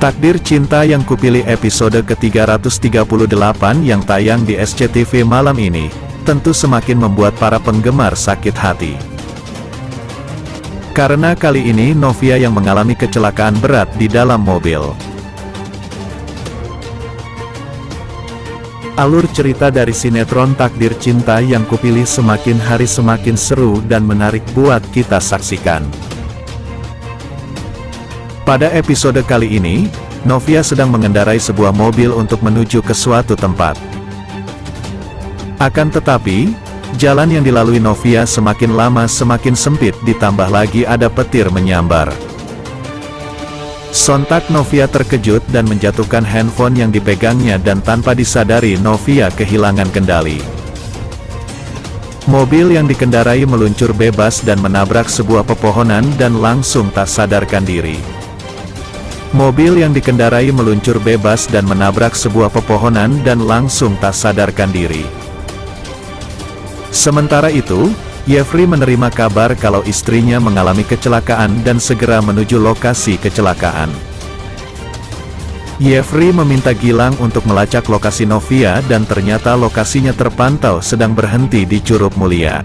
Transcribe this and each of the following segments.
Takdir Cinta Yang Kupilih episode ke-338 yang tayang di SCTV malam ini, tentu semakin membuat para penggemar sakit hati. Karena kali ini Novia yang mengalami kecelakaan berat di dalam mobil. Alur cerita dari sinetron Takdir Cinta Yang Kupilih semakin hari semakin seru dan menarik buat kita saksikan. Pada episode kali ini, Novia sedang mengendarai sebuah mobil untuk menuju ke suatu tempat. Akan tetapi, jalan yang dilalui Novia semakin lama semakin sempit, ditambah lagi ada petir menyambar. Sontak Novia terkejut dan menjatuhkan handphone yang dipegangnya dan tanpa disadari Novia kehilangan kendali. Mobil yang dikendarai meluncur bebas dan menabrak sebuah pepohonan dan langsung tak sadarkan diri. Mobil yang dikendarai meluncur bebas dan menabrak sebuah pepohonan dan langsung tak sadarkan diri. Sementara itu, Jeffrey menerima kabar kalau istrinya mengalami kecelakaan dan segera menuju lokasi kecelakaan. Jeffrey meminta Gilang untuk melacak lokasi Novia dan ternyata lokasinya terpantau sedang berhenti di Curug Mulia.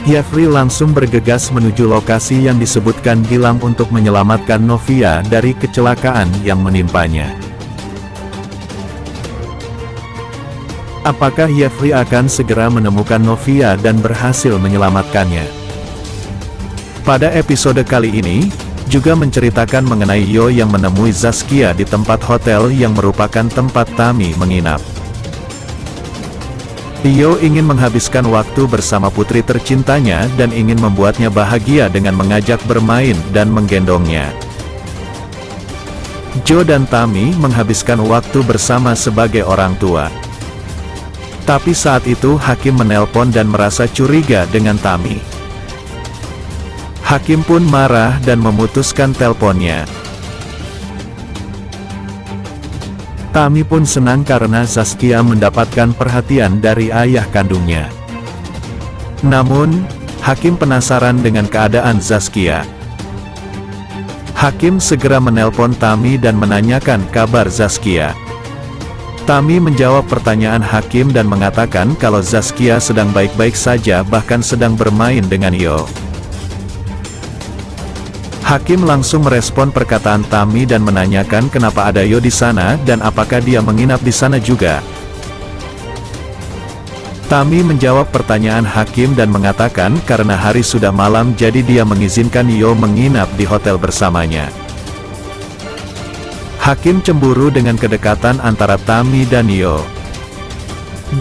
Jeffrey langsung bergegas menuju lokasi yang disebutkan Gilang untuk menyelamatkan Novia dari kecelakaan yang menimpanya. Apakah Jeffrey akan segera menemukan Novia dan berhasil menyelamatkannya? Pada episode kali ini, juga menceritakan mengenai Yo yang menemui Zaskia di tempat hotel yang merupakan tempat Tami menginap. Yo ingin menghabiskan waktu bersama putri tercintanya dan ingin membuatnya bahagia dengan mengajak bermain dan menggendongnya. Jo dan Tami menghabiskan waktu bersama sebagai orang tua. Tapi saat itu Hakim menelpon dan merasa curiga dengan Tami. Hakim pun marah dan memutuskan teleponnya. Tami pun senang karena Zaskia mendapatkan perhatian dari ayah kandungnya. Namun, Hakim penasaran dengan keadaan Zaskia. Hakim segera menelpon Tami dan menanyakan kabar Zaskia. Tami menjawab pertanyaan Hakim dan mengatakan kalau Zaskia sedang baik-baik saja, bahkan sedang bermain dengan Yo. Hakim langsung merespon perkataan Tami dan menanyakan kenapa ada Yo di sana dan apakah dia menginap di sana juga. Tami menjawab pertanyaan Hakim dan mengatakan karena hari sudah malam jadi dia mengizinkan Yo menginap di hotel bersamanya. Hakim cemburu dengan kedekatan antara Tami dan Yo.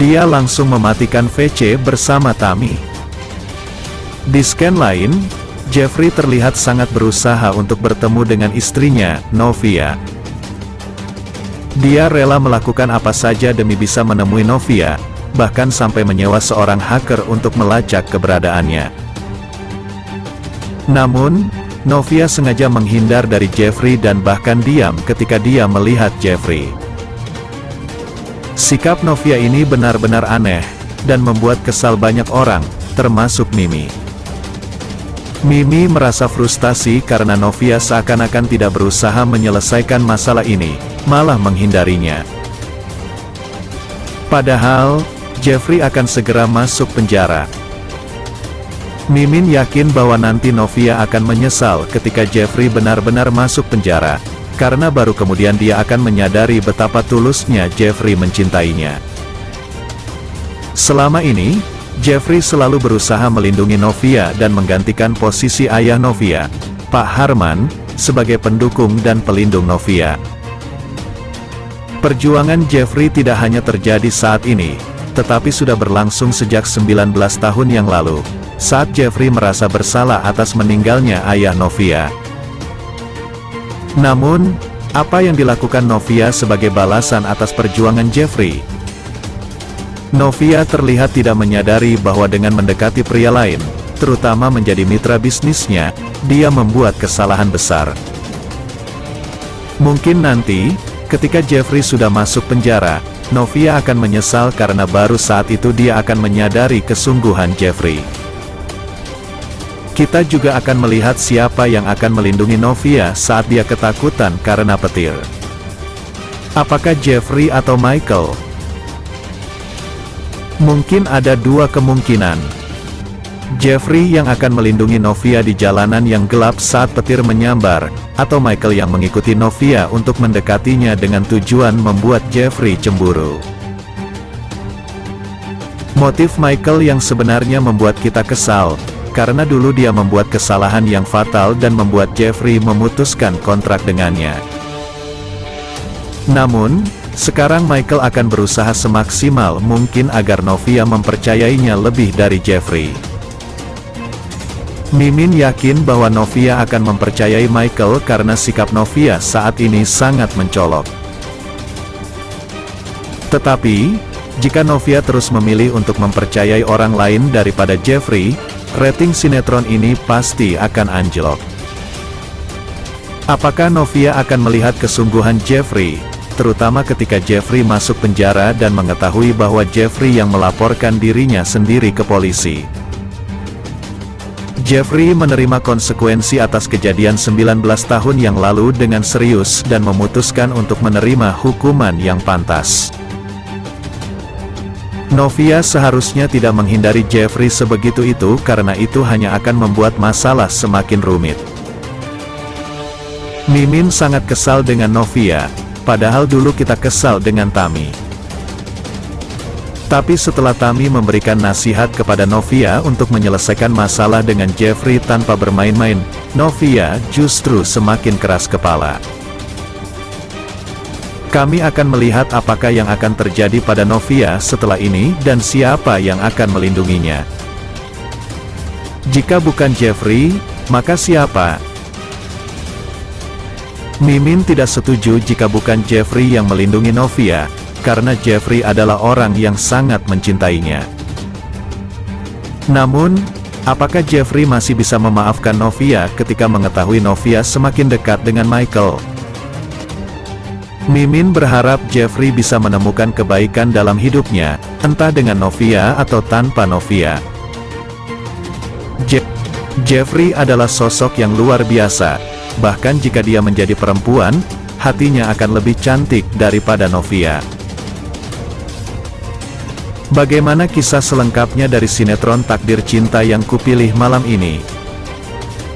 Dia langsung mematikan VC bersama Tami. Di scan lain, Jeffrey terlihat sangat berusaha untuk bertemu dengan istrinya, Novia. Dia rela melakukan apa saja demi bisa menemui Novia, bahkan sampai menyewa seorang hacker untuk melacak keberadaannya. Namun, Novia sengaja menghindar dari Jeffrey dan bahkan diam ketika dia melihat Jeffrey. Sikap Novia ini benar-benar aneh, dan membuat kesal banyak orang, termasuk Mimi. Mimi merasa frustasi karena Novia seakan-akan tidak berusaha menyelesaikan masalah ini, malah menghindarinya. Padahal, Jeffrey akan segera masuk penjara. Mimin yakin bahwa nanti Novia akan menyesal ketika Jeffrey benar-benar masuk penjara, karena baru kemudian dia akan menyadari betapa tulusnya Jeffrey mencintainya. Selama ini, Jeffrey selalu berusaha melindungi Novia dan menggantikan posisi ayah Novia, Pak Harman, sebagai pendukung dan pelindung Novia. Perjuangan Jeffrey tidak hanya terjadi saat ini, tetapi sudah berlangsung sejak 19 tahun yang lalu, saat Jeffrey merasa bersalah atas meninggalnya ayah Novia. Namun, apa yang dilakukan Novia sebagai balasan atas perjuangan Jeffrey? Novia terlihat tidak menyadari bahwa dengan mendekati pria lain, terutama menjadi mitra bisnisnya, dia membuat kesalahan besar. Mungkin nanti, ketika Jeffrey sudah masuk penjara, Novia akan menyesal karena baru saat itu dia akan menyadari kesungguhan Jeffrey. Kita juga akan melihat siapa yang akan melindungi Novia saat dia ketakutan karena petir. Apakah Jeffrey atau Michael? Mungkin ada dua kemungkinan. Jeffrey yang akan melindungi Novia di jalanan yang gelap saat petir menyambar, atau Michael yang mengikuti Novia untuk mendekatinya dengan tujuan membuat Jeffrey cemburu. Motif Michael yang sebenarnya membuat kita kesal, karena dulu dia membuat kesalahan yang fatal dan membuat Jeffrey memutuskan kontrak dengannya. Namun, sekarang Michael akan berusaha semaksimal mungkin agar Novia mempercayainya lebih dari Jeffrey. Mimin yakin bahwa Novia akan mempercayai Michael karena sikap Novia saat ini sangat mencolok. Tetapi, jika Novia terus memilih untuk mempercayai orang lain daripada Jeffrey, rating sinetron ini pasti akan anjlok. Apakah Novia akan melihat kesungguhan Jeffrey, terutama ketika Jeffrey masuk penjara dan mengetahui bahwa Jeffrey yang melaporkan dirinya sendiri ke polisi? Jeffrey menerima konsekuensi atas kejadian 19 tahun yang lalu dengan serius dan memutuskan untuk menerima hukuman yang pantas. Novia seharusnya tidak menghindari Jeffrey sebegitu itu karena itu hanya akan membuat masalah semakin rumit. Mimin sangat kesal dengan Novia, padahal dulu kita kesal dengan Tami. Tapi setelah Tami memberikan nasihat kepada Novia untuk menyelesaikan masalah dengan Jeffrey tanpa bermain-main, Novia justru semakin keras kepala. Kami akan melihat apakah yang akan terjadi pada Novia setelah ini dan siapa yang akan melindunginya. Jika bukan Jeffrey, maka siapa? Mimin tidak setuju jika bukan Jeffrey yang melindungi Novia, karena Jeffrey adalah orang yang sangat mencintainya. Namun, apakah Jeffrey masih bisa memaafkan Novia ketika mengetahui Novia semakin dekat dengan Michael? Mimin berharap Jeffrey bisa menemukan kebaikan dalam hidupnya, entah dengan Novia atau tanpa Novia. Jeffrey adalah sosok yang luar biasa, bahkan jika dia menjadi perempuan, hatinya akan lebih cantik daripada Novia. Bagaimana kisah selengkapnya dari sinetron Takdir Cinta yang kupilih malam ini?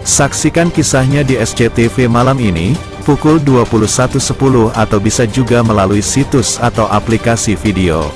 Saksikan kisahnya di SCTV malam ini, pukul 21.10 atau bisa juga melalui situs atau aplikasi video.